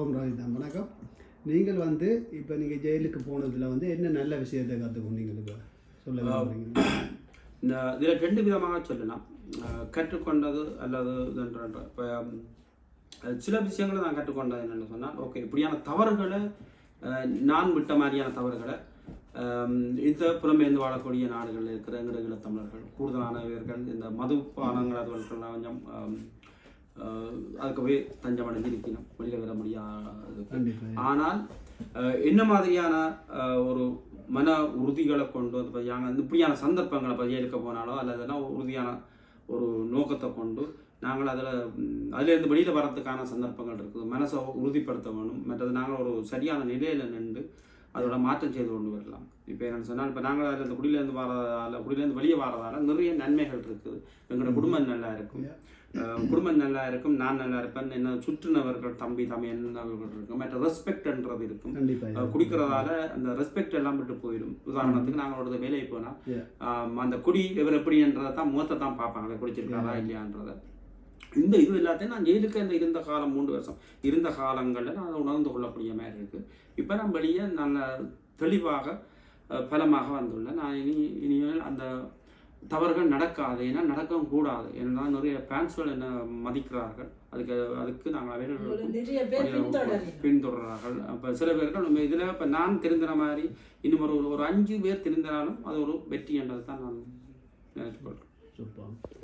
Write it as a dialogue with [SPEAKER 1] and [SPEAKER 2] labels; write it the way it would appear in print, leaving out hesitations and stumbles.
[SPEAKER 1] ஓம் ராஜிதான் வணக்கம். நீங்கள் இப்போ நீங்கள் ஜெயிலுக்கு போனதில் என்ன நல்ல விஷயத்தை கற்றுக்கொண்டீங்க இப்போ சொல்லலாம்?
[SPEAKER 2] இந்த இதில் ரெண்டு விதமாக சொல்லலாம். கற்றுக்கொண்டது அல்லது இதுன்ற இப்போ சில விஷயங்களை நான் கற்றுக்கொண்டது என்னென்னு சொன்னால், ஓகே இப்படியான தவறுகளை நான் விட்ட மாதிரியான தவறுகளை இந்த புலம்பெயர்ந்து வாழக்கூடிய நாடுகளில் இருக்கிற எங்கள தமிழர்கள் கூடுதலானவர்கள் இந்த மதுபானங்கள் அதுவர்கள்லாம் கொஞ்சம் அதுக்கு தஞ்சம் அடைஞ்சிருக்கணும், வெளியில் வர முடியாது. ஆனால் என்ன மாதிரியான ஒரு மன உறுதிகளை கொண்டு வந்து இப்படியான சந்தர்ப்பங்களை இப்போ ஜெயிலுக்கு போனாலோ அல்லதுனா உறுதியான ஒரு நோக்கத்தை கொண்டு நாங்கள் அதுலேருந்து வெளியில் வரத்துக்கான சந்தர்ப்பங்கள் இருக்குது. மனசை உறுதிப்படுத்த வேணும். மற்றது நாங்கள் ஒரு சரியான நிலையில் நின்று அதோட மாற்றம் செய்து கொண்டு வரலாம். இப்போ என்னென்னு சொன்னால், இப்போ நாங்கள் அதில் இந்த குடியிலேருந்து வெளியே வரதால நிறைய நன்மைகள் இருக்குது. எங்களோட குடும்பம் நல்லா இருக்கும், நான் நல்லா இருப்பேன், என்ன சுற்றுனவர்கள் தம்பி என்னவர்கள் இருக்கும், மற்ற ரெஸ்பெக்ட்ன்றது இருக்கும். குடிக்கிறதால அந்த ரெஸ்பெக்ட் எல்லாம் விட்டு போயிடும். உதாரணத்துக்கு நாங்களோட வேலைக்கு போனால் அந்த குடி இவர் எப்படின்றதை தான் முகத்தை தான் பார்ப்பாங்களே, குடிச்சிருக்காரா இல்லையான்றதை. இது எல்லாத்தையும் நான் ஜெயிலுக்கு அந்த இருந்த காலம் 3 வருஷம் இருந்த காலங்களில் நான் உணர்ந்து கொள்ளக்கூடிய மாதிரி இருக்குது. இப்போ நான் வெளியே நல்ல தெளிவாக பலமாக வந்துள்ளேன். நான் இனிமேல் அந்த தவறுகள் நடக்காது, ஏன்னா நடக்கவும் கூடாது. ஏன்னா நிறைய ஃபேன்ஸ்கள் என்ன மதிக்கிறார்கள், அதுக்கு நாங்கள் பின்தொடர்றார்கள். இப்போ சில பேர்கள் இதில் இப்போ நான் திருந்தின மாதிரி இன்னும் ஒரு 5 பேர் திருந்தினாலும் அது ஒரு வெற்றி என்றது தான் நான் நினைத்துக்கொள்கிறேன்.